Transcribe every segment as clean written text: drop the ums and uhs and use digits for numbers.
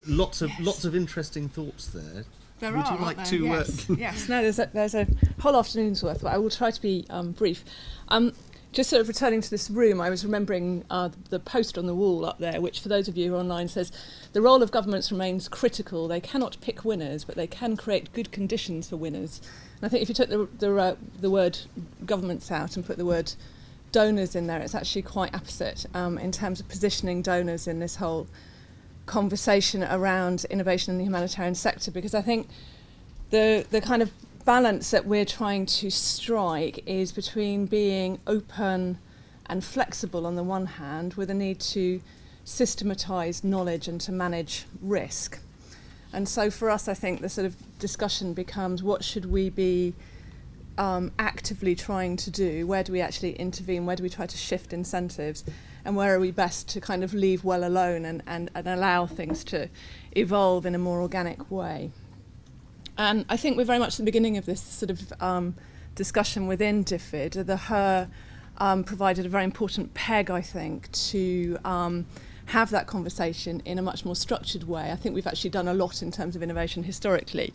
lots of interesting thoughts there. Would you like to? Yes. Yes. No, there's a whole afternoon's worth, but I will try to be brief. Just sort of returning to this room, I was remembering the post on the wall up there, which for those of you who are online says, "The role of governments remains critical. They cannot pick winners, but they can create good conditions for winners." And I think if you took the word governments out and put the word donors in there, it's actually quite apposite in terms of positioning donors in this whole conversation around innovation in the humanitarian sector, because I think the kind of balance that we're trying to strike is between being open and flexible on the one hand, with a need to systematise knowledge and to manage risk. And so for us, I think the sort of discussion becomes, what should we be actively trying to do? Where do we actually intervene? Where do we try to shift incentives? And where are we best to kind of leave well alone and allow things to evolve in a more organic way? And I think we're very much at the beginning of this sort of discussion within DFID. The HER provided a very important peg, I think, to have that conversation in a much more structured way. I think we've actually done a lot in terms of innovation historically.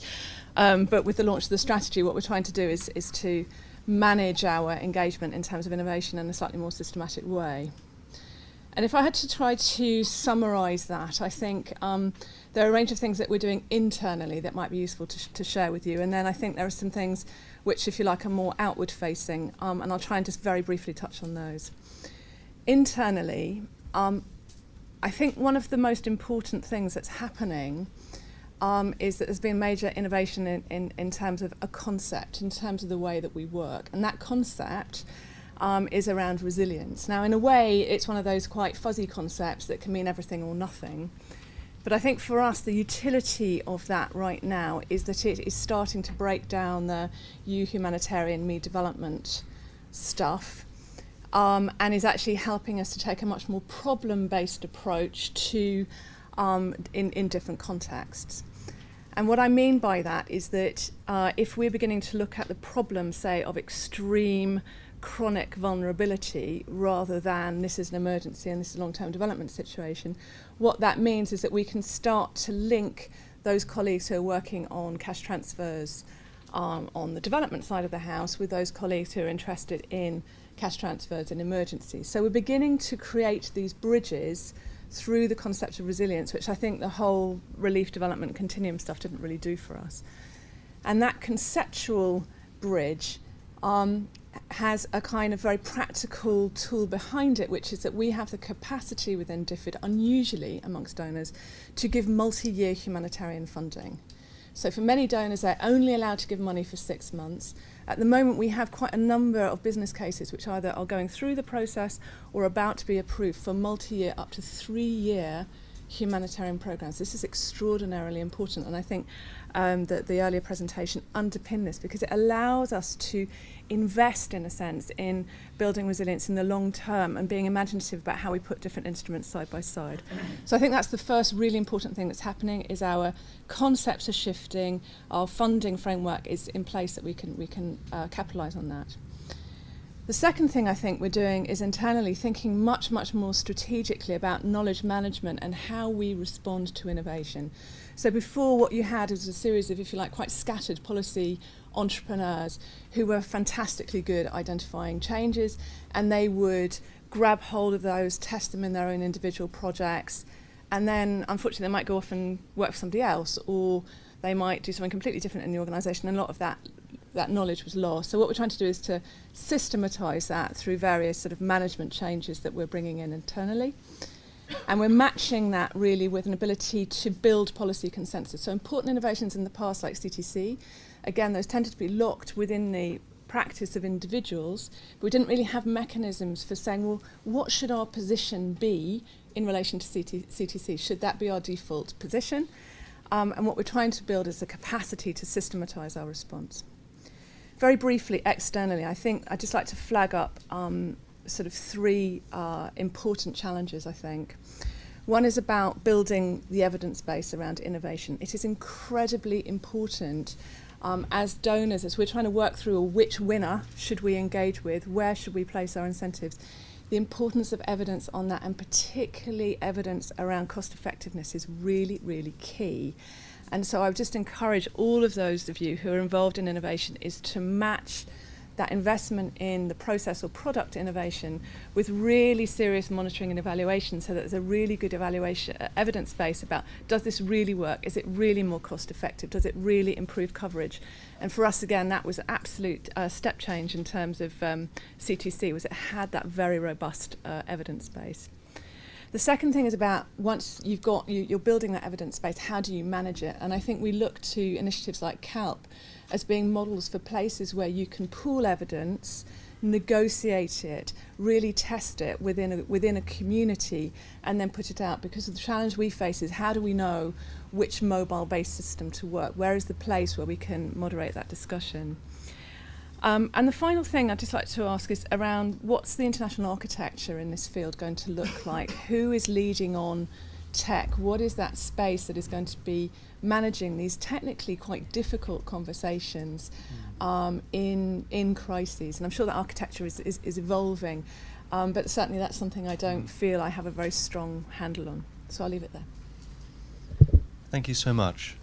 But with the launch of the strategy, what we're trying to do is to manage our engagement in terms of innovation in a slightly more systematic way. And if I had to try to summarise that, I think there are a range of things that we're doing internally that might be useful to share with you. And then I think there are some things which, if you like, are more outward facing, and I'll try and just very briefly touch on those. Internally, I think one of the most important things that's happening is that there's been major innovation in terms of a concept, in terms of the way that we work. And that concept is around resilience. Now, in a way, it's one of those quite fuzzy concepts that can mean everything or nothing. But I think for us, the utility of that right now is that it is starting to break down the you humanitarian, me development stuff, and is actually helping us to take a much more problem-based approach to in different contexts. And what I mean by that is that if we're beginning to look at the problem, say, of extreme chronic vulnerability rather than this is an emergency and this is a long-term development situation, what that means is that we can start to link those colleagues who are working on cash transfers on the development side of the house with those colleagues who are interested in cash transfers in emergencies. So we're beginning to create these bridges through the concept of resilience, which I think the whole relief development continuum stuff didn't really do for us. And that conceptual bridge has a kind of very practical tool behind it, which is that we have the capacity within DFID, unusually amongst donors, to give multi-year humanitarian funding. So for many donors, they're only allowed to give money for 6 months. At the moment, we have quite a number of business cases which either are going through the process or about to be approved for multi-year, up to 3-year humanitarian programs. This is extraordinarily important, and I think that the earlier presentation underpinned this, because it allows us to invest, in a sense, in building resilience in the long term and being imaginative about how we put different instruments side by side. So I think that's the first really important thing that's happening, is our concepts are shifting, our funding framework is in place that we can capitalise on that. The second thing I think we're doing is internally thinking much, much more strategically about knowledge management and how we respond to innovation. So before, what you had is a series of, if you like, quite scattered policy entrepreneurs who were fantastically good at identifying changes, and they would grab hold of those, test them in their own individual projects, and then unfortunately they might go off and work for somebody else, or they might do something completely different in the organisation, and a lot of that knowledge was lost. So what we're trying to do is to systematise that through various sort of management changes that we're bringing in internally. And we're matching that really with an ability to build policy consensus. So important innovations in the past, like CTC, again, those tended to be locked within the practice of individuals, but we didn't really have mechanisms for saying, well, what should our position be in relation to CTC? Should that be our default position? And what we're trying to build is the capacity to systematise our response. Very briefly, externally, I think I'd just like to flag up sort of 3 important challenges, I think. One is about building the evidence base around innovation. It is incredibly important as donors, as we're trying to work through which winner should we engage with, where should we place our incentives. the importance of evidence on that, and particularly evidence around cost effectiveness, is really, really key. And so I would just encourage all of those of you who are involved in innovation is to match that investment in the process or product innovation with really serious monitoring and evaluation, so that there's a really good evaluation evidence base about, does this really work? Is it really more cost effective? Does it really improve coverage? And for us, again, that was an absolute step change in terms of CTC, was it had that very robust evidence base. The second thing is about, once you've got, you're building that evidence base, how do you manage it? And I think we look to initiatives like CALP as being models for places where you can pool evidence, negotiate it, really test it within a community, and then put it out. Because the challenge we face is, how do we know which mobile-based system to work? Where is the place where we can moderate that discussion? And the final thing I'd just like to ask is around, what's the international architecture in this field going to look like? Who is leading on tech? What is that space that is going to be managing these technically quite difficult conversations in crises? And I'm sure that architecture is evolving, but certainly that's something I don't feel I have a very strong handle on. So I'll leave it there. Thank you so much.